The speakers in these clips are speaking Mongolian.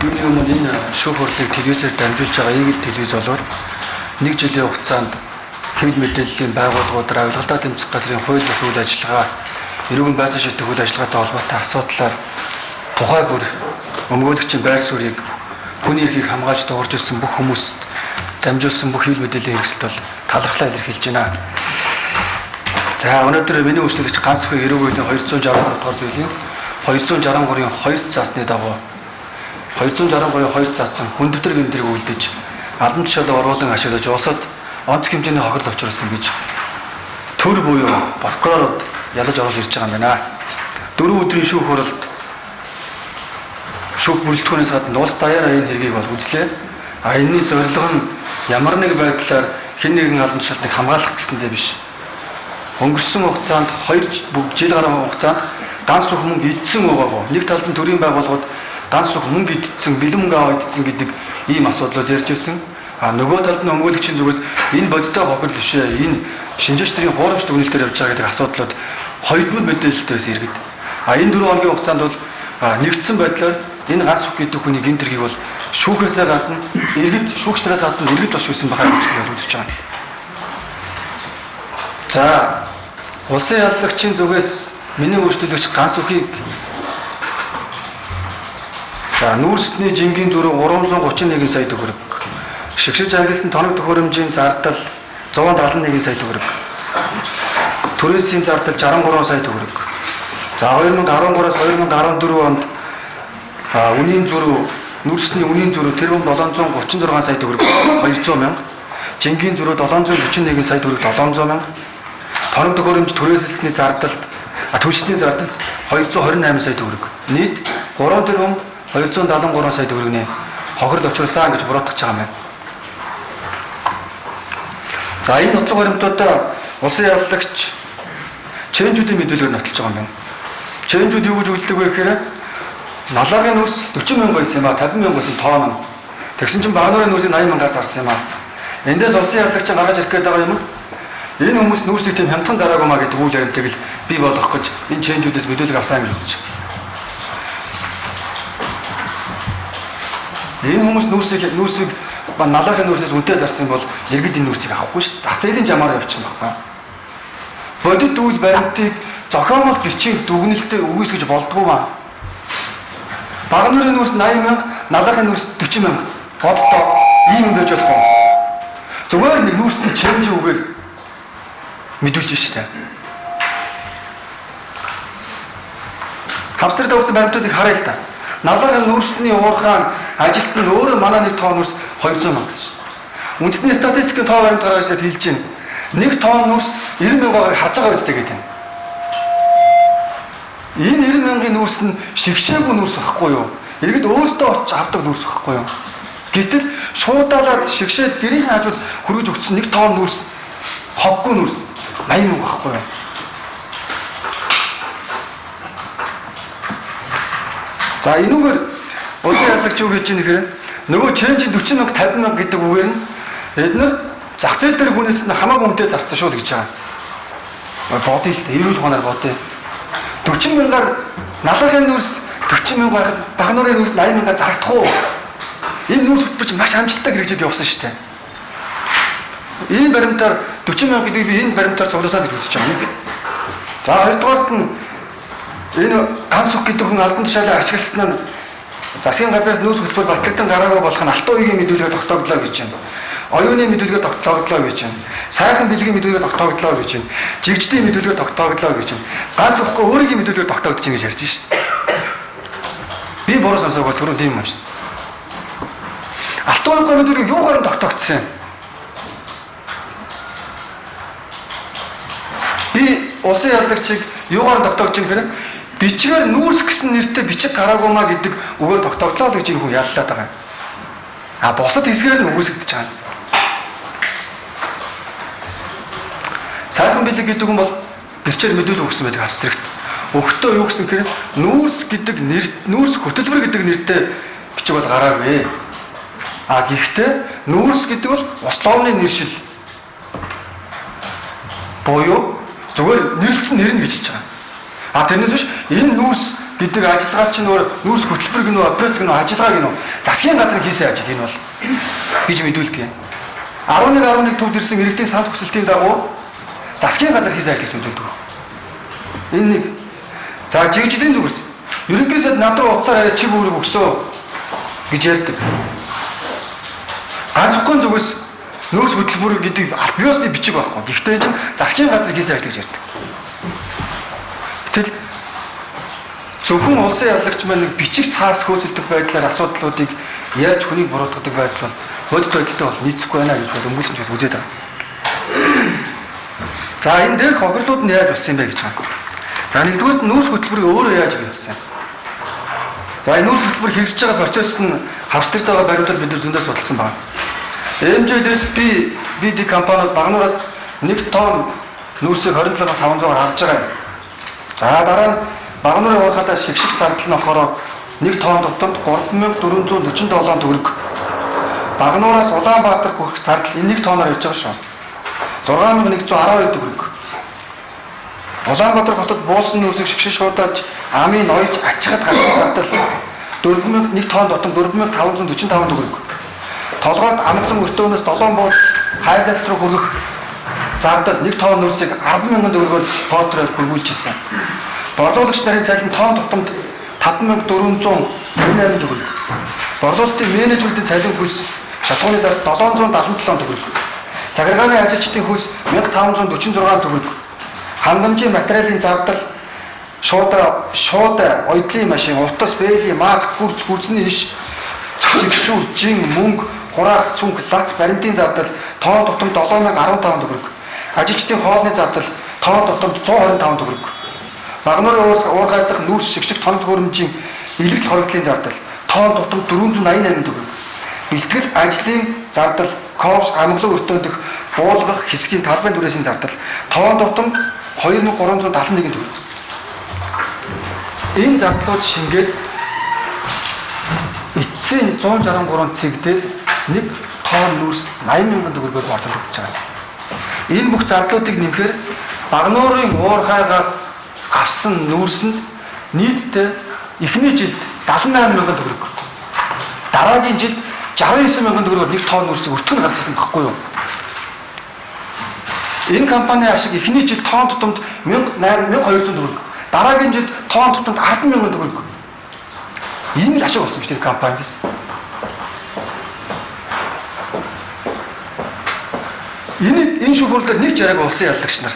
Юуны өмнө энэ шүүх хурлыг телевизээр дамжуулж байгаа ийм телевиз болоод 1 жилийн хугацаанд хэвлэл мэдээллийн байгууллагуудаар авилгалаа тэмцэх газрын хууль бус үйл ажиллагаа, эрүүл байцаан шийдэх үйл ажиллагаатай холбоотой асуудлаар тухай бүр өмгөөлөгчийн байр суурийг хүний эрхийг хамгаалж дуурж ирсэн бүх хүмүүст дамжуулсан бүх хэвлэл мэдээллийн хэрэгсэлд бол талархлаа илэрхийлж байна. За өнөөдөр миний үйлчлэгч ганц их эрүүл байдлын 263 дугаар зүйлийн 263-ын 2 заасны дагуу 263-ын 2 заасан хүндэвтэр гэмтрийг үлдэж албан тушаалыг оруулан ашиглаж улсад онц хэмжээний хохирол учруулсан гэж төр буюу прокурорууд ялаж оруулж ирж байгаа юм байна. 4 өдрийн шүүх хуралд шүүх бүрэлдэхүүнээс гадна улс даяар аян хэргийг бол үзлээ. Энэний зорилго нь ямар нэг байдлаар хэн нэгэн албан тушаалыг хамгаалах гэсэндээ биш. Өнгөрсөн хугацаанд 2 жил гаруй хугацаанд ганц бүх мөнгө идсэн байгаагүй. Нэг талд нь төрийн байгууллагууд ганц бүх мөнгө идсэн, бэлэн мөнгө аваад идсэн гэдэг ийм асуудлууд ярьж ирсэн. Нөгөө талд нь өмгөөлөгчийн зүгээс энэ бодиттой хохирол бишээ. Энэ шинжээчдийн хуурамч дүгнэлтээр явж байгаа гэдэг асуудлууд хоёрдмол мэдээлэлтээс иргэд. Энэ 4 хоногийн хугацаанд бол нэгдсэн байдлаар энэ ганц бүх гэдэг хүний гэмт хэргийг бол шүүхээсээ гадна иргэд шүүгчнээс гадна иргэд бас шүүсэн байгаа гэж үзэж байгаа. За улсын яллагчийн зүгээс миний үйлчлэгч ганц үхийг нүүрсний жингийн зүрх 331 сая төгрөг, шигшиж ангилсан тоног төхөөрөмжийн зардал 171 сая төгрөг, түрээсийн зардал 63 сая төгрөг. За 2013-аас 2014 онд үнийн зүрх нүүрсний үнийн зүрх тэрбум 736 сая төгрөг 200 мянга, жингийн зүрх 741 сая төгрөг 700 мянга, тоног төхөөрөмж түрээсэлсний зардалд түлшний зардал 228 сая төгрөг. Нийт 3 тэрбум 273 сая төгрөгийн хохирол учруулсан гэж буруутгаж байгаа юм байна. За энэ нотлох баримтуудаа улсын яллагч чэнжүүдийн мэдүүлгээр нотолж байгаа юм байна. Чэнжүүд юу гэж үлддэг вэ гэхээр налаагийн нүрс 40 мянга байсан юм а, 50 мянга байсан тоо маань. Тэгсэн чинь багнуурын нүрсийг 80 мянгаар зарсан юм а. Эндээс улсын яллагч гаргаж ирэх гээд байгаа юм. Энэ хүмүүс нүрсийг тийм хямдхан зараагүй маа гэдэг үйл баримтыг л бий болгох гэж энэ чэнжүүдээс мэдүүлэг авсан гэж үзэж байна. Энэ хүмүүс нүрсийг налаагийн нүрсээс үнэтэй зарсан бол иргэд энэ нүрсийг авахгүй шүү дээ. Зах зээлийн жамаар явчих юм байна. Бодит үйл баримтыг зохиомол бичиг дүгнэлтэд үгүйсгэж болдгоо маа. Багнуурын нүрс 80 мянга, налаагийн нүрс 40 мянга. Боддоо ийм юм байж болох уу? Зүгээр нэг нүрсний чэнж үгээр мэдүүлж штэ. Хавсар тавцсан баримтуудыг харъя л да. Налаагийн нүрсний уурхаан ажилт нь өөрөө манай нэг тоо нүрс 200 мянга гэсэн. Үндэсний статистикийн тоо баримт гаргаж хэлж байна. Нэг тоо нүрс 90 мянгаыг харж байгаа үстэй гэдэг юм. Энэ 90 мянган нүрс нь шигшээгүй нүрс байхгүй юу? Иргэд өөрсдөө очиж авдаг нүрс байхгүй юу? Гэтэл шуудаалаад шигшээд гэрийн хажууд хөргөж өгсөн нэг тоо нүрс хоггүй нүрс 80 мянга байхгүй юу? За энүүгээр улсын яллагч юу гэж ийм нэхэр нөгөө чэнжийн 40 мянга 50 мянга гэдэг үгээр нь эдгээр зах зээл дээр хүнээс нь хамаагүй үнэтэй зарцсан шүү гэж байгаа. Бодъё л дээ, эрүүл ухаанаар бодъё. 40 мянгаар налаагийн нүрс 40 мянга байхад багнуурын нүрс 80 мянгаар зарагдах уу? Энэ нүрс хөтөлбөрч маш амжилттай хэрэгжиж явсан шүү дээ. Энэ баримтаар 40 мянга гэдэг би энэ баримтаар цуглуулсан гэж үзэж байгаа юм. За хоёрдугаарт нь энэ ганц үг гэдэг хүн албан тушаалыг ашигласан нь засгийн газраас нүүрс хөтөлбөр батлагдсан гараагүй болох нь алтан үеийн мэдүүлгээр тогтооглоо гэж байна. Оюуны мэдүүлгээр тогтооглоо гэж байна. Сайхан бэлгийн мэдүүлгээр тогтооглоо гэж байна. Жигждийн мэдүүлгээр тогтооглоо гэж байна. Ганц үхгүй өөрийн мэдүүлгээр тогтоогдож ингэж ярьж шээ. Би буруу сонсоогүй түрүүн тийм юм шээ. Алтан үеийн мэдүүлгээр юугаар нь тогтоогдсон юм? Би улсын яллагчийг юугаар нь тогтоогдож юм хэрэг? Бичгээр нүүрс гэсэн нэртэй бичиг гараагүй маа гэдэг үгээр тогтооглоо гэж энэ хүн яллаад байгаа юм. Босод хэсгээр нь үгүйсгэж байгаа юм. Сайхан бэлэг гэдэг хүн бол гэрчээр мэдүүлэг өгсөн байдаг австралид. Өгтөө юу гэсэн хэрэг нүүрс гэдэг нэр нүүрс хөтөлбөр гэдэг нэртэй бичиг бол гараагүй. Гэхдээ нүүрс гэдэг бол условны нэршил. Боёо зүгээр нэрлэлсэн нэр нь гэж хэлж байгаа. Тэрнээс биш энэ нүүрс гэдэг ажиллагаа чинь нүүрс хөтөлбөр гинөө операц гинөө ажиллагаа гинөө засгийн газар хийсэн ажил энэ бол гэж мэдүүлдэг. 11 төвд ирсэн иргэдийн санал хүсэлтийн дагуу засгийн газар хийсэн ажил гэж мэдүүлдэг. Энэ нэг за жигжлийн зүгээс ерөнхийдөө над руу уцаар хараад чи бүрийг өгсөө гэж ярьдаг. Ганцхан зүгээс нөөц хөтөлбөр гэдэг аль биесны бичиг байхгүй. Гэхдээ энэ засгийн газар хийсэн ажил гэж ярьдаг. Тэгэл зөвхөн улсын явлагч маань бичиг цаас хөөцөлдөх байдлаар асуудлуудыг ярьж хүнийг буруутгадаг байдал бол бодит байдалтай бол нийцэхгүй байна гэж өмгөөлсөн ч бас үзээд байгаа. За энэ дээр хохирлууд нь яаж болсон юм бэ гэж байгаа. За нэгдүгээр нөөц хөтөлбөрийг өөрөө яаж бий болсон юм. За энэ нөөц хөтөлбөр хэрэгжиж байгаа процесс нь хавцлалтай байгаа баримтууд бид нар зөндөө судалсан байна. MJDSP BD компаниуд багнуураас 1 тонн нөөцийг 27,500-аар авч байгаа. За дараа нь багнуурын уурхадаа шигшиг зардал нь болохоор 1 тонн дотор 3,447 төгрөг. Багнуураас Улаанбаатар хүрэх зардал энэ 1 тонноор ирж байгаа шүү. 6,112 төгрөг. Улаанбаатар хотод буусан нөөцийг шигшиг шуудаж амын ноёж ачхад гарсан зардал 1 тонн дотор 4,545 төгрөг. Толгойд амглан өртөөнөөс 7 бууд хайлаас руу хүрэх зардал 1 тонн нөөцийг 10,000 төгрөгөөр портрээр хөрвүүлжсэн. Борлуулагч нарын цалин тонн тутамд 5,458 төгрөг. Борлуулалтын менежментийн цалин хөлс шатгууны зардал 777 төгрөг. Захиргааны ажилчдын хөлс 1,546 төгрөг. Хангамжийн материалын зардал шууд оёдлын машин, утас, бэйли, маск, хурцны иш, шигшүү, жин, мөнгө, хураах, цүнх, дац, баримтын зардал тонн тутамд 7,015 төгрөг. Ажилчдын хоолны зардал тонн тутамд 125 төгрөг. Багнуурын уурхайдах нүүрс шигшиг тонн хөрөмжийн илэрхийлэл хоригдлын зардал тонн тутамд 488 төгрөг. Бэлтгэл ажлын зардал ковш амглан өртөөдөх буулгах хэсгийн талбайн дүрээсийн зардал тонн тутамд 2,371 төгрөг. Энэ зардлууд шингээд эцсийн 163 цэг дээр 1 тонн нүүрс 80,000 төгрөгөөр борлуулагдаж байгаа. Энэ бүх зардлуудыг нэмэхээр багнуурын уурхайгаас авсан нүүрсэнд нийтдээ эхний жилд 78,000 төгрөг. Дараагийн жилд 69,000 төгрөгөөр 1 тонн нүүрсийг өртгөн гарч ирсэн баггүй юу? Энэ компани ашиг эхний жил тонн тутамд 1,200 төгрөг. Дараагийн жилд тонн тутамд 10,000 төгрөг. Энэ л ашиг болсон шүү дээ компанидээс. Энэ шүүхөрлөөр нэг жараг улсын яллагч нар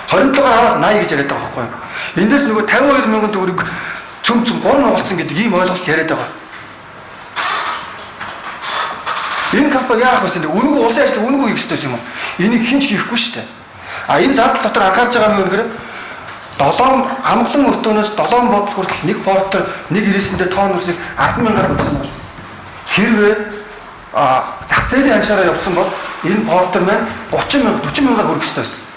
27-аар аваад 80 гэж яриад байгаа байхгүй юу? Эндээс нөгөө 52,000 төгрөг цөм 3 нугалцсан гэдэг ийм ойлголт яриад байгаа. Энэ компани яах вэ? Үнэгүй улсын ажил үнэгүй хийх ёстой юм уу? Энийг хинч хийхгүй шүү дээ. А энэ зардал дотор анхаарч байгаа нь юу гэхээр 7 амглан өртөөнөөс 7 бодол хүртэл нэг портер нэг ирээсэндээ тонн нүүрсийг 10,000-аар өгсөн байна. Хэрвээ зах зээлийн ханшаараа явсан бол энэ портер маань 40,000-аар хүрэх ёстой байсан.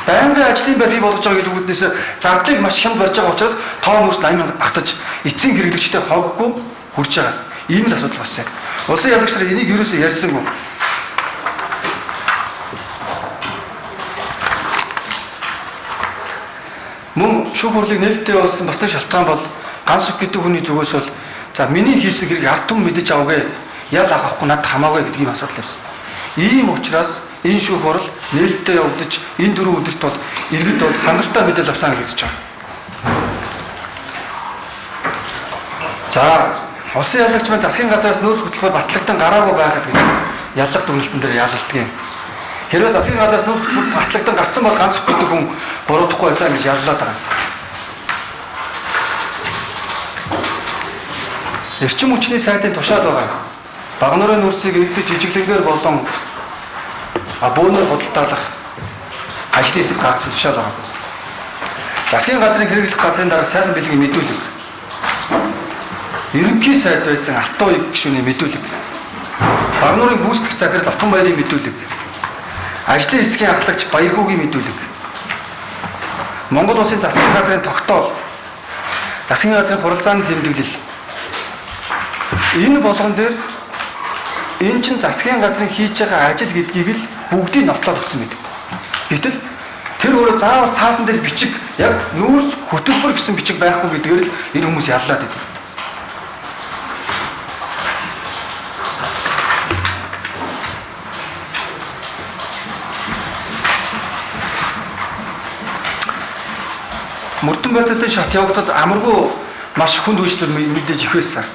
Байнгын ажлын байр бий болгож байгаа гэдэг үгнээс зардлыг маш хямд барьж байгаа учраас тонн нүүрс 80,000 багтаж эцсийн хэрэглэгчтэй хоггүй хүрч байгаа. Ийм л асуудал болсон юм. Улсын ялагч нар энийг ерөөсөө ярьсангүй. Мөн шүүх хурлыг нээлттэй болсон бас нэг шалтгаан бол ганц үг гэдэг хүний зүгээс бол за миний хийсэн хэрэг ард түмэн мэдэж авъя. Ял авахгүй надад хамаагүй гэдэг ийм асуудал байсан. Ийм учраас энэ шүүх хурал нээлттэй явагдаж энэ 4 өдөрт бол иргэд бол хангалттай мэдээлэл авсан гэж хэлж байгаа. За улсын ялагч маань засгийн газраас нөөц хөтөлбөр батлагдсан гараагүй байхад гэж яллах дүгнэлтэн дээр ялалдаг юм. Хэрвээ засгийн газраас нөөц хөтөлбөр батлагдсан гарсан бол ганц гэдэг хүн буруудахгүй байсан гэж яллаад байгаа. Эрчим хүчний сайдын тушаал байгаа. Багнуурын нүүрсийг иргэдэд жижиглэнгээр болон бөөнөр худалдаалах ажлын хэсэг гаргасан тушаал байгаа. Засгийн газрын хэрэглэх газрын дарга сайхан бэлгийн мэдүүлэг. Ерөнхий сайд байсан Алтан ууг гишүүний мэдүүлэг. Багнуурын гүйцэтгэх захирал Отгон баярын мэдүүлэг. Ажлын хэсгийн ахлагч Баяргуугийн мэдүүлэг. Монгол улсын засгийн газрын тогтоол. Засгийн газрын хуралдааны тэмдэглэл. Энэ болгон дээр энэ чинь засгийн газрын хийж байгаа ажил гэдгийг л бүгдийг нотлоод өгсөн байдаг. Гэтэл тэр өөрөө заавал цаасан дээр бичиг Яг нүүрс хөтөлбөр гэсэн бичиг байхгүй гэдгээр л энэ хүмүүс яллаад идэв. Мөрдөн байцаатын шат явагдаад амаргүй маш хүнд үйлчлэл мэдээж их байсан.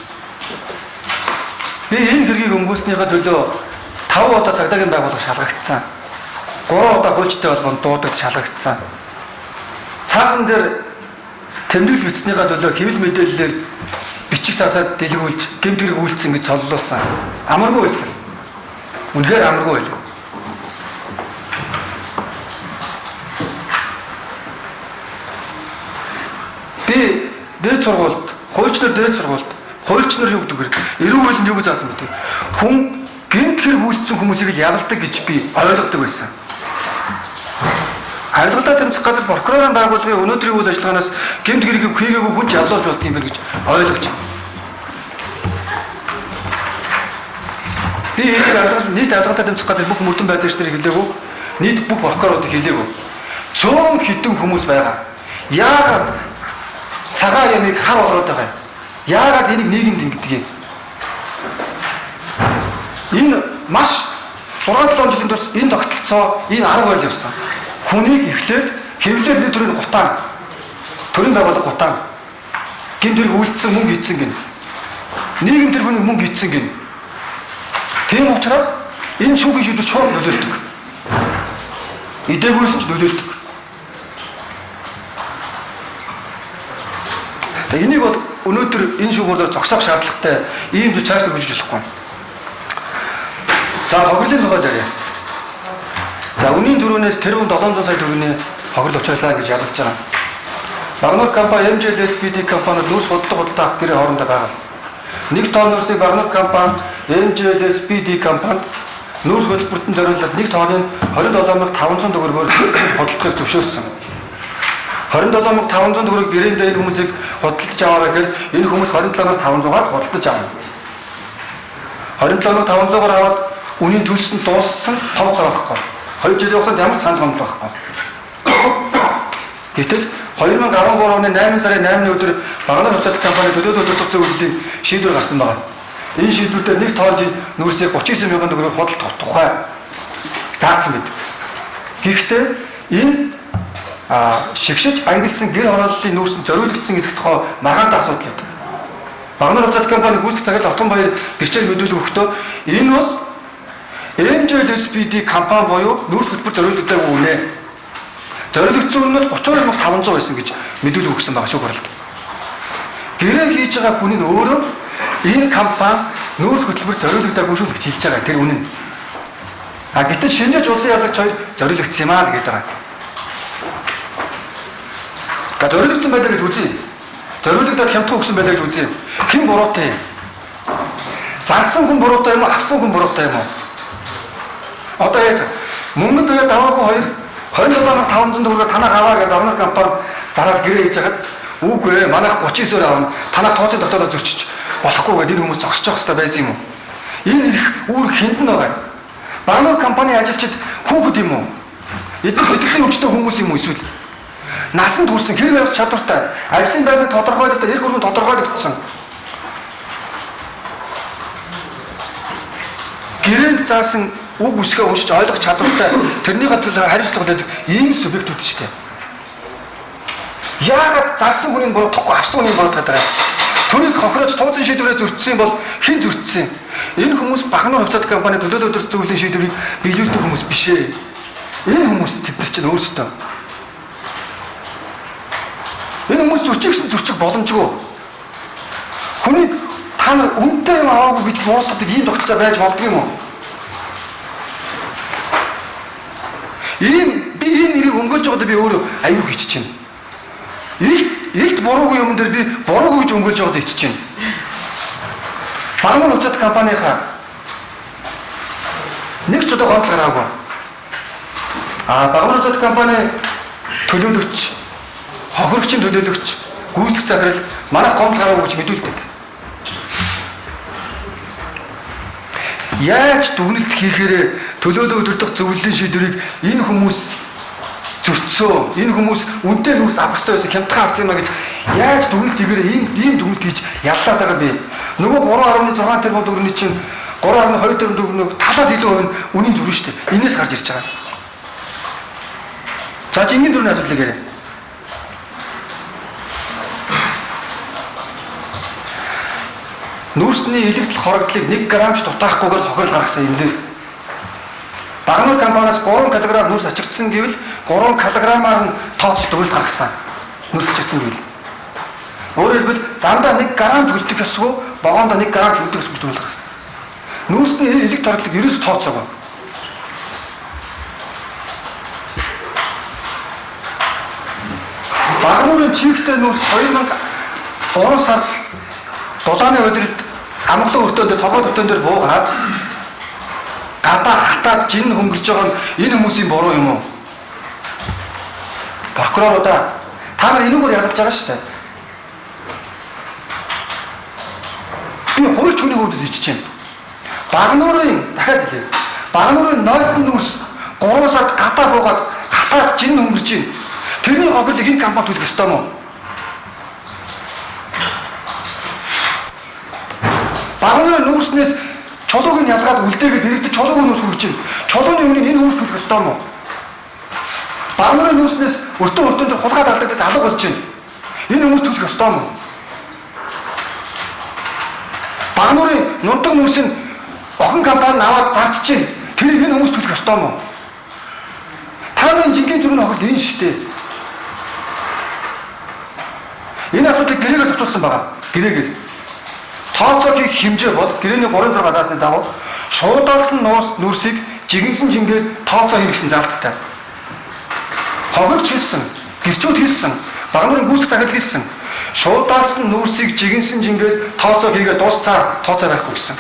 Би энэ хэргийг өнгөрснийхаа төлөө 5 удаа цагдаагийн байгууллага шалгагдсан. 3 удаа хуульчтай холбоонд дуудагд шалгагдсан. Цаасан дээр тэмдэглэл бичснийхаа төлөө хэвлэл мэдээллээр бичих цаасаад дэлгүүлж гэмт хэрэг үйлдсэн гэж цоллуулсан. Амаргүй байсан. Үнэхээр амаргүй байл. Би дээд сургуульд, хуульчнаар дээд сургуульд, хуульч нар юу гэдэг вэ? Эрүүл мэндийн юу гэж заасан бэ? Хүн гэмт хэрэг үйлдсэн хүмүүсийг ялалдаг гэж би ойлгодог байсан. Харилцаа тэмцэх газар прокурорын байгууллагын өнөөдрийн үйл ажиллагаанаас гэмт хэргийг хийгээгүй хүн ч яллуулж болдго юм байна гэж ойлгож байна. Би нийт алгадаа тэмцэх газар бүх мөрдөн байцаагч нарыг хэлээгүй, нийт бүх прокуроруудыг хэлээгүй. Цөөн хідэн хүмүүс байгаа. Яагаад цагаан ямыг хар болгоод байгаа юм? Яагаад энийг нийгэмд ингэдэг юм? Энэ маш 6-7 жилийн турш энэ тогтолцоо энэ арга барил явсан. Хүнийг эхлээд хэвлэлээр нэг төрлийн гутаан, төрийн байгууллага гутаан, гэмт хэрэг үйлдсэн мөнгө ийдсэн гин. Нийгэм тэр хүний мөнгө ийдсэн гин. Тийм учраас энэ шүүхийн шийдвэр чухал нөлөөлдөг. Идээгүйсэн ч нөлөөлдөг. Тэгээ энийг бол өнөөдөр энэ шүүгүүрээр зогсоох шаардлагатай ийм зүйл цааш хөгжиж болохгүй. За хохирлын тухай дээр. За үнийн төрөөнөөс тэрбум 700 сая төгрөгийн хохирол учруулсан гэж ялгаж байгаа. Багнуур компани MJSPD компани нүүрс бодлого авах гэрээ хоорондоо байгаас. Нэг тонн нүүрсийг Багнуур компани MJSPD компанид нүүрс хөтөлбөртөнд зориулаад нэг тонны 27,500 төгрөгөөр худалдахыг зөвшөөрсөн. 27,500 төгрөг гэрээндээ энэ хүмүүсийг худалдаж аваарай гэхээр энэ хүмүүс 27,500-аар худалдаж авна. 27,500-аар аваад үнийн төлсөн дууссан тооцоо байхгүй. 2 жилийн хугацаанд ямар ч санал гомдол байхгүй. Гэтэл 2013 оны 8 сарын 8-ны өдөр Багнуур хувьцаат компани төлөөд удирдах зөвлөлийн шийдвэр гарсан байна. Энэ шийдвэрээр нэг тонн нүүрсийг 39 мянган төгрөгөөр худалдах тухай заасан байдаг. Гэхдээ энэ шигшиж ангилсан гэр хорооллын нүүрсэнд зориулагдсан хэсэг тухай маргаантай асуудал байдаг. Багнуур хувьцаат компани гүйцэтгэх цагаар Отгон баяр гэрчээр мэдүүлэг өгөхдөө энэ бол MJSPD компани буюу нүүрс хөтөлбөр зориулагдаагүй үнэ. Зориулагдсан үнэ нь 32,500 байсан гэж мэдүүлэг өгсөн байгаа шүү хуралд. Гэрээ хийж байгаа хүн нь өөрөө энэ компани нүүрс хөтөлбөр зориулагдаагүй шүү гэж хэлж байгаа тэр үнэ нь. Гэтэл шинжээч улсын ялагч хоёр зориулагдсан юм аа л гэдэг байгаа. Зориулагдсан байлаа гэж үзье. Зориулагдаад хямдхан өгсөн байлаа гэж үзье. Хэн буруутай юм? Зарсан хүн буруутай юм уу? Авсан хүн буруутай юм уу? Одоо яаж мөнгөнд тэгээд аваагүй 27,500 төгрөгөөр танаа аваа гэдэг Багнуур компани зараад гэрээ хийж хагаад үгүй ээ манайх 39-оор авна. Танаа тооцоо тогтоодоо зөрчиж болохгүй гэдэг энэ хүмүүс зогсож явах хэрэгтэй байсан юм уу? Энэ их үүрэг хэнд нь байгаа. Багнуур компани ажилчид хүүхэд юм уу? Эдгээр сэтгэлийн өвчтөй хүмүүс юм уу эсвэл насан турсан хэрэг явах чадвартай ажлын байрны тодорхойлолтоор эрх хөрөнгө тодорхойлогдсон. Гэрээнд заасан үг үсгээ уншиж ойлгох чадвартай тэрнийхээ төлөө хариуцлага өгдөг ийм субъектүүд шүү дээ. Яагаад зарсан хүний буруудахгүй авсан хүний буруудгаад байгаа? Түүнийг хохироож тууцын шийдвэрээ зөрчсөн бол хэн зөрчсөн? Энэ хүмүүс Багнуур хувьцаат компани төлөөд өдөрт зөвлөлийн шийдвэрийг биелүүлдэг хүмүүс биш ээ. Энэ хүмүүс тэд нар чинь өөрсдөө. Энэ хүмүүс зөрчих гэсэн зөрчих боломжгүй. Хүний та нар үнэтэй юм аваагүй гэж буурдаг ийм тогтолцоо байж болдго юм уу? Би ийм нэрийг өнгөлж байгаадаа би өөрөө аюу хийчих чинь. Илт буруугүй юм дээр би буруугүй гэж өнгөлж байгаадаа хийчих чинь. Багнуур хувьцаат компанийнхаа нэг ч удаа гомдол гараагүй. Багнуур хувьцаат компани төлөөлөгч, хохирогчийн төлөөлөгч, гүйцэтгэх захирал манай гомдол гараагүй гэж мэдүүлдэг. Яаж дүгнэлт хийхээр төлөөлөө өдөртөх зөвлөлийн шийдвэрийг энэ хүмүүс зөрчсөн өсөө энэ хүмүүс үнтэй нүүрс авах хэрэгтэй байсан хямдхан авц юмаа гэж яаж дүгнэлт хийгээрээ ийм дүгнэлт хийж яллаад байгаа бэ? Нөгөө 3.6 тэрбум төгрөгийн чинь 3.2 тэрбум төгрөг талаас илүү хувь нь үнийн зүрх шүү дээ. Энээс гарч ирж байгаа. За жинхэнэ төрний асуудлыг ярив. Нүүрсний элэгдэл хорогдлыг 1 грамч дутаахгүйгээр хохирол гаргасан энэ дээр. Багнуур компаниас 3 кг нүүрс ачигдсан гэвэл 3 кг-аар нь тооцож дүгнэлт гаргасан. Нүүрс ачигдсан гэвэл. Өөрөөр хэлбэл замдаа 1 грамч үлдэх ёсгүй, богоондоо 1 грамч үлдэх ёсгүй дүгнэлт гаргасан. Нүүрсний элэгдэл хорогдлыг ерөөс тооцоогүй. Багнуурын чигтэй нүүрс 2003 сард дулааны өдрөд амглан өртөөнд толгой өртөөн дээр буугаад гадаа хатаад жин хөнгөрж байгаа нь энэ хүмүүсийн буруу юм уу? Прокурорудаа та нар энүүгээр ялгаж байгаа шүү дээ. Би хууль чүний хөвдөс ичж байна. Багнуурын дахиад хэлээ. Багнуурын нойтон нүүрс 3 сард гадаа буугаад хатаад жин хөнгөрж байна. Тэрний хохирлыг энэ компани төлөх ёстой мó? Багнуурын нүүрснээс чулууг нь ялгаад үлдээгээд иргэдэд чулууг нүүрс хүргэж байна. Чулууны өмнө энэ нүүрс төлөх ёстой мó? Багнуурын нүүрснээс өртөө дээр хулгай алдагдаж алга болж байна. Энэ хүмүүс төлөх ёстой мó? Багнуурын нунтаг нүүрсийн охин компани аваад зарчиж байна. Тэрийг энэ хүмүүс төлөх ёстой мó? Та нарын жинхэнэ төрний хохирол энэ шүү дээ. Энэ асуудлыг гэрээгээр зохицуулсан байгаа. Гэрээгээр. Тооцоо хийх хэмжээ бол гэрээний 36 заасны дагуу шуудаалсан нүүрсийг жигэнсэн жингээр тооцоо хийх гэсэн заалттай. Хохирч хэлсэн, гэрчүүд хэлсэн, багнуурын гүйцэтгэх захирал хэлсэн. Шуудаалсан нүүрсийг жигэнсэн жингээр тооцоо хийгээд дуусцаа тооцоо байхгүй гэсэн.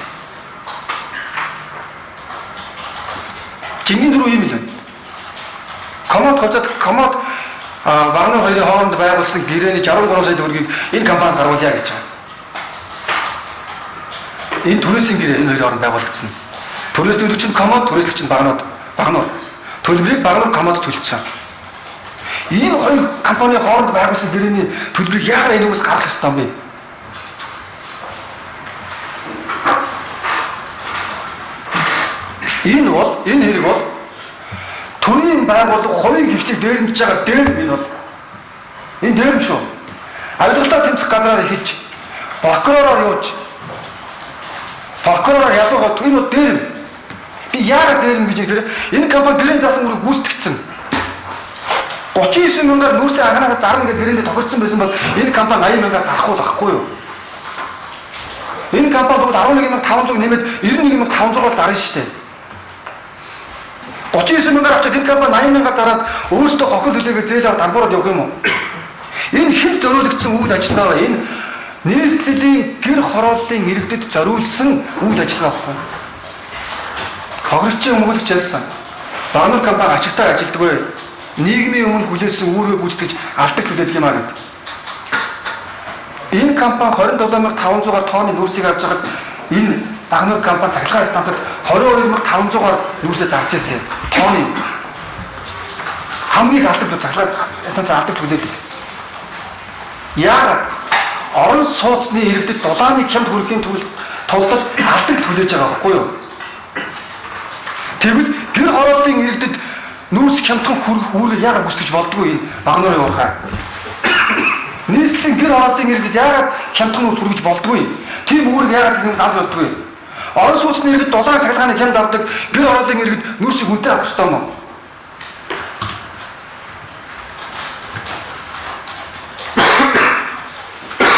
Жингийн дөрөв юм л байна. Комод багнуур хоёрын хооронд байгуулсан гэрээний 63 сая төгрөгийг энэ компаниас гаргуулъя гэж байгаа. Энэ түрээсийн гэрээ энэ хоёрын хооронд байгуулагдсан. Түрээс төлөгч нь комод, түрээслэгч нь багнуур. Төлбөрийг багнуур комод төлөвлөсөн. Энэ хоёр компани хооронд байгуулсан гэрээний төлбөрийг яагаад энэ хүмүүс гаргах ёстой юм бэ? Энэ хэрэг бол төрийн байгууллага хувийн хвшлийг дээрэмж байгаа дээрм энэ бол. Энэ дээрм шүү. Авилгалтаа тэмцэх газраар хийж прокуророор явууч. Прокуророор ялгаагаа энэ бол дээрм. Би яагаад дээрм гэж хэлэхээр энэ компани гэрээний заасан мөрөг гүйцэтгэсэн. 39 мянгаар нүүрсийн анханасаа зарна гэж гэрээндээ тохирсон байсан бол энэ компани 80 мянгаар зарахгүй байхгүй юу? Энэ компани бүгд 11,500 нэмээд 91,500-аар зарна шүү дээ. 39 мянгаар авчаад энэ компани 80 мянгаар зараад өөрөөсөө хохир төлөөгээ зээл аваад дампуураад явах юм уу? Энэ хэн зориулагдсан үйл ажиллагаа энэ нийслэлийн гэр хорооллын иргэдэд зориулсан үйл ажиллагаа байна. Хохирчийн өмгөөлөгч ялсан. Багнуур компани ашигтай ажилддаг. Нийгмийн өмнө хүлээсэн үүргээ гүйцэтгэж алдаг хүлээдэг юм аа гэдэг. Энэ компани 27,500-аар тонны нүүрсийг авч байгаад энэ Багнуур компани цахилгаан станцад 22,500-аар нүүрсээ зарж ирсэн. Тонны хамгийн алдаг цахилгаан станцад алдаг хүлээдэг. Яагаад орон сууцны иргэдэд дулааны хямд хүрэхийн тулд алдаг хүлээж байгаа байхгүй юу? Тэгвэл гэр хорооллын иргэдэд нүүрс хямдхан хүрэх үүрэг яагаад гүйцэтгэж болдгоо энэ Багнуурын уурхай. Нийслэлийн гэр хорооллын иргэдэд яагаад хямдхан нүүрс хүргэж болдгоо юм? Тийм үүрэг яагаад ингэ давж болдгоо юм? Орон сууцны иргэд дулаан цахилгааны хямд авдаг гэр хорооллын иргэд нүүрсийг үнтэй авах ёстой юм уу?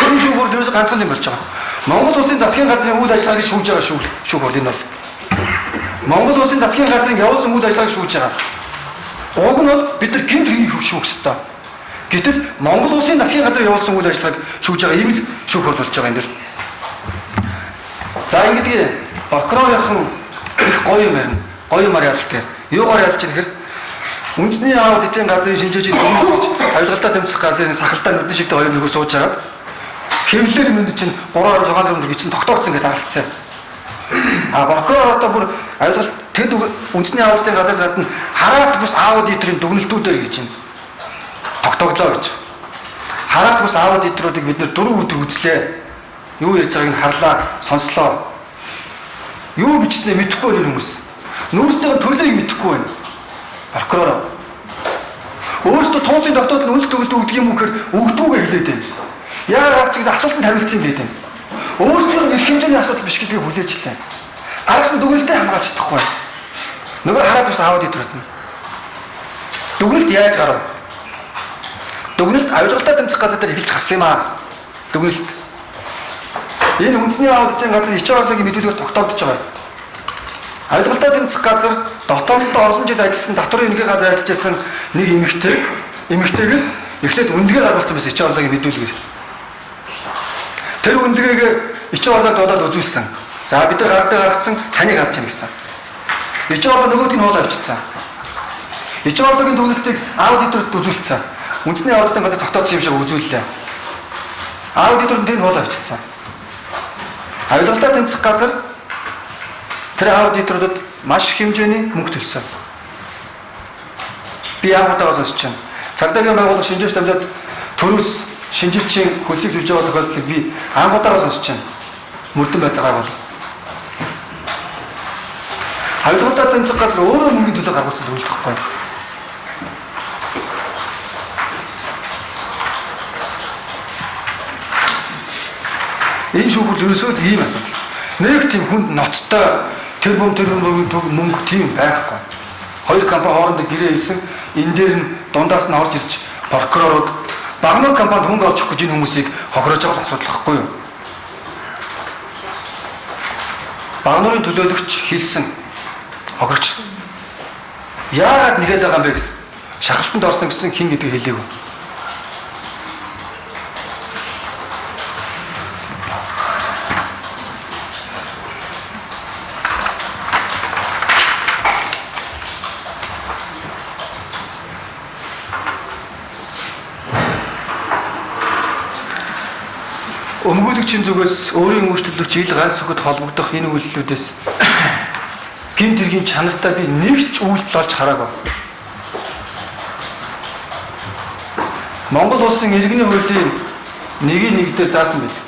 Энэ шүүхөр дээрээс ганцхан юм болж байгаа. Монгол улсын засгийн газрын үйл ажиллагааг шүүж байгаа шүүхөр энэ бол. Монгол улсын засгийн газрын явуулсан үйл ажиллагааг шүүж байгаа. Уг нь бол бид нар гинт хийх шүүх ёстой. Гэтэл Монгол улсын засгийн газрын явуулсан үйл ажиллагааг шүүж байгаа ийм л шүүхөр болж байгаа энэ дэр. За ингэдэг прокурорын их гоё юм байна. Гоё юмар ялтай. Юугаар ялж байгаа гэхээр үндэсний аудитын газрын шинжээч гэж авилгалтаа тэмцэх газрын сахалтай нүдний шигтэй хоёр нөхөр сууж хагаад хэвлэлээр мэд чинь 3.6 төгрөг гэсэн тогтоогдсон гэж зарлцсан. Прокурор одоо бүр авилгалт тэд үндэсний аудитын газраас гадна хараад бус аудиторын дүгнэлтүүдээр гэж байна. тогтооглоо гэж. Хараад бас аауд эдрүүдийг бид нэр 4 өдөр үзлээ. Юу ярьж байгааг нь харлаа, сонслоо. Юу бичснээ мэдэхгүй байна хүмүүс. Нүүрстэйгээ төрлийг мэдэхгүй байна. Прокурор. Өөрөөсөө тооцын тогтоолд нь үйл төгөлд өгдөг юм гэхээр өгдөггүй хэлээд байна. Яагаад ч гэсэн асуултанд хариулсан юм гэдэг. Өөрсдөө их хэмжээний асуудал биш гэдгийг хүлээжлээ. Араас нь дүгнэлтэд хамгаалж чадахгүй. Нөгөө хараад бас аауд идрүүд нь. Дүгнэлт яаж гарав? Дүгнэлт авилгалтай тэмцэх газар дээр эхэлж гарсан юм аа. Дүгнэлт. Энэ үндэсний аудитын газар ичээ орлогын мэдүүлгээр тогтоогдож байгаа. Авилгалтай тэмцэх газар дотооддоо олон жил ажилласан татварын үнэгийн газар ажиллаж байсан нэг эмэгтэйг эхлээд үндэгээ гаргуулсан байсан ичээ орлогын мэдүүлгээр. Тэр үндэгээг ичээ орлогод дуудаад үзүүлсэн. За бид нар гаргацсан таныг харж байна гэсэн. Ичээ орлого нөгөөдгийг нь хуулаад авчихсан. Ичээ орлогын дүгнэлтийг аудиторд үзүүлсэн. Үндэсний аудитын газар тогтоодсон юм шиг үзүүллээ. Аудиторд тэр нь хуулаад авчихсан. Авилгалтай тэмцэх газар тэр аудиторуудад маш их хэмжээний мөнгө төлсөн. Би яагаад сонсч байна. Цагдаагийн байгууллага шинжээч дамжаад төрөөс шинжээчийн хөлсийг төлж байгаа тохиолдлыг би анхудаага сонсч байна. Мөрдөн байцаагаа бол. Авилгалтай тэмцэх газар өөрөө мөнгөний төлөө гаргуулсан зүйл байхгүй. Энэ шүүхэл ерөөсөө ийм асуудал. Нэг тийм хүнд ноцтой тэр мөнгө тийм байхгүй. Хоёр компани хоорондоо гэрээ хийсэн энэ дээр нь дундаас нь орж ирж прокурорууд багнуур компанид мөнгө олчих гэж энэ хүмүүсийг хохироож байгаа асуудал байхгүй юу? Багнуурын төлөөлөгч хэлсэн хохирч. Яагаад нэгээд байгаа юм бэ гэсэн. Шахалтанд орсон гэсэн хин гэдгийг хэлээгүй. Өмгөөлөгчийн зүгээс өөрийн өөрчлөлтөд ил ганц сүхэд холбогдох энэ үйлдэлүүдээс гэмт хэргийн чанартай би нэг ч үйлдэл олж хараагүй. Монгол улсын иргэний хуулийн нэг дээр заасан байл.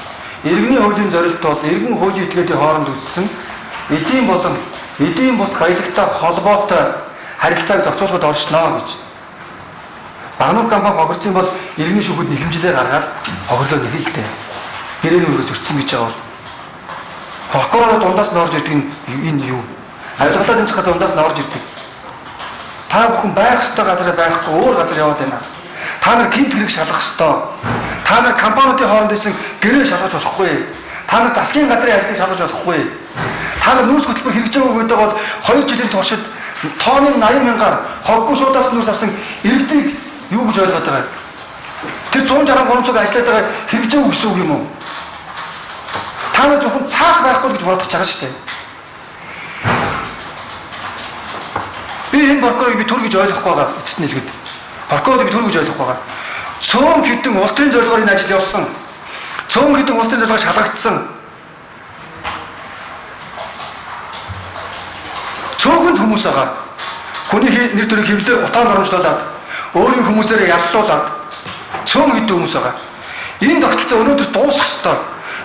Иргэний хуулийн зорилтууд иргэн хуулийн этгээдийн хооронд үүссэн эдийн болон эдийн бус баялагтай холбоотой харилцааг зохицуулахад оршноо гэж. Багнуур компани хохирсон бол иргэний шүүхэд нэхэмжлээ гаргаад хохирлоо нэхэлтэй. Гэрээний өргөж өрцсөн гэж байгаа бол прокуророо дундаас нь орж ирдэг энэ юу? Авилгалтай тэмцэх газар дундаас нь орж ирдэг. Та бүхэн байх ёстой газараа байхгүй өөр газар яваад байна. Та нар гэмт хэрэг шалгах ёстой. Та нар компаниудын хооронд исэн гэрээ шалгаж болохгүй. Та нар засгийн газрын ажлыг шалгаж болохгүй. Та нар нүүрс хөтөлбөр хэрэгжиж байгаагүй байгаад 2 жилийн туршид тооны 80 мянгаар хоггүй шуудаас нүүрс авсан иргэдийг юу гэж ойлгоод байгаа юм? Тэр 163 цаг ажиллаад байгаа хэрэгжиж байгаа гэсэн үг юм уу? Та нар зөвхөн цаас байхгүй гэж бодож байгаа шүү дээ. Би энэ прокурорыг би төр гэж ойлгохгүй байгаа эцэст нь хэлгээд. Прокурорыг би төр гэж ойлгохгүй байгаа. Цөөн хідэн улс төрийн зорилгоор энэ ажил явсан. Цөөн хідэн улс төрийн зорилгоор шалгагдсан. Цөөхөнд хүмүүс байгаа. Хүний нэр төрийг хэвлээ утаанд оромжлуулад өөрийн хүмүүсээр яллуулад цөөн хідэн хүмүүс байгаа. Энэ тогтолцоо өнөөдөр дуусах ёстой.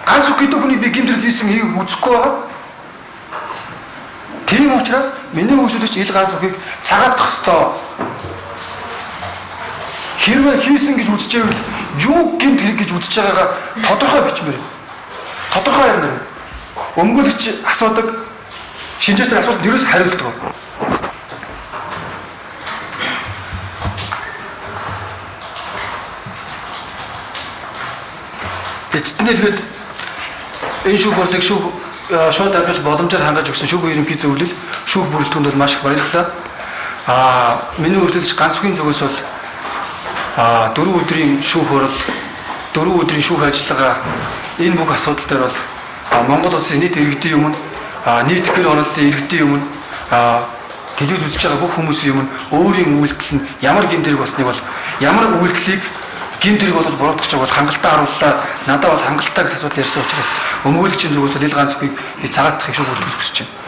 Ганц үг гэдэг хүний би гэмтрэг хийсэн хийг үзэхгүй байгаа. Тийм учраас миний үйлчлэгч ил ганц үгийг цагаатах ёстой. Хэрвээ хийсэн гэж үзэж байвал юу гэмт хэрэг гэж үзэж байгаагаа тодорхой бичмээр. Тодорхой ярмаар. Өмгөөлөгч асуудаг шинжээчдийн асуултанд ерөөс хариулдаг. Эцэстнээ тэгээд энэ шүүх борлыг шууд амжилт боломжоор хангаж өгсөн шүүх ерөнхий зөвлөл шүүх бүрэлдэхүүнд бол маш их баярлалаа. Миний өөрчлөлт ганц үгийн зүгээс бол 4 өдрийн шүүх хурал 4 өдрийн шүүх ажиллагаа энэ бүх асуудал дээр бол Монгол улсын нийт иргэдийн өмнө нийт гэр оролтын иргэдийн өмнө телевиз үзэж байгаа бүх хүмүүсийн өмнө өөрийн үйлдэл нь ямар гэмтэрэг болсныг бол ямар үйлдэлийг гэмтэрэг болгож буруутгах гэж бол хангалттай харууллаа. Надад бол хангалттай гэсэн асуудал ярьсан учраас өмгөөлөгчийн зүгээс ил ганц үгийг би цагаатахыг шүүх бүрэлдэхүүн хүсэж байна.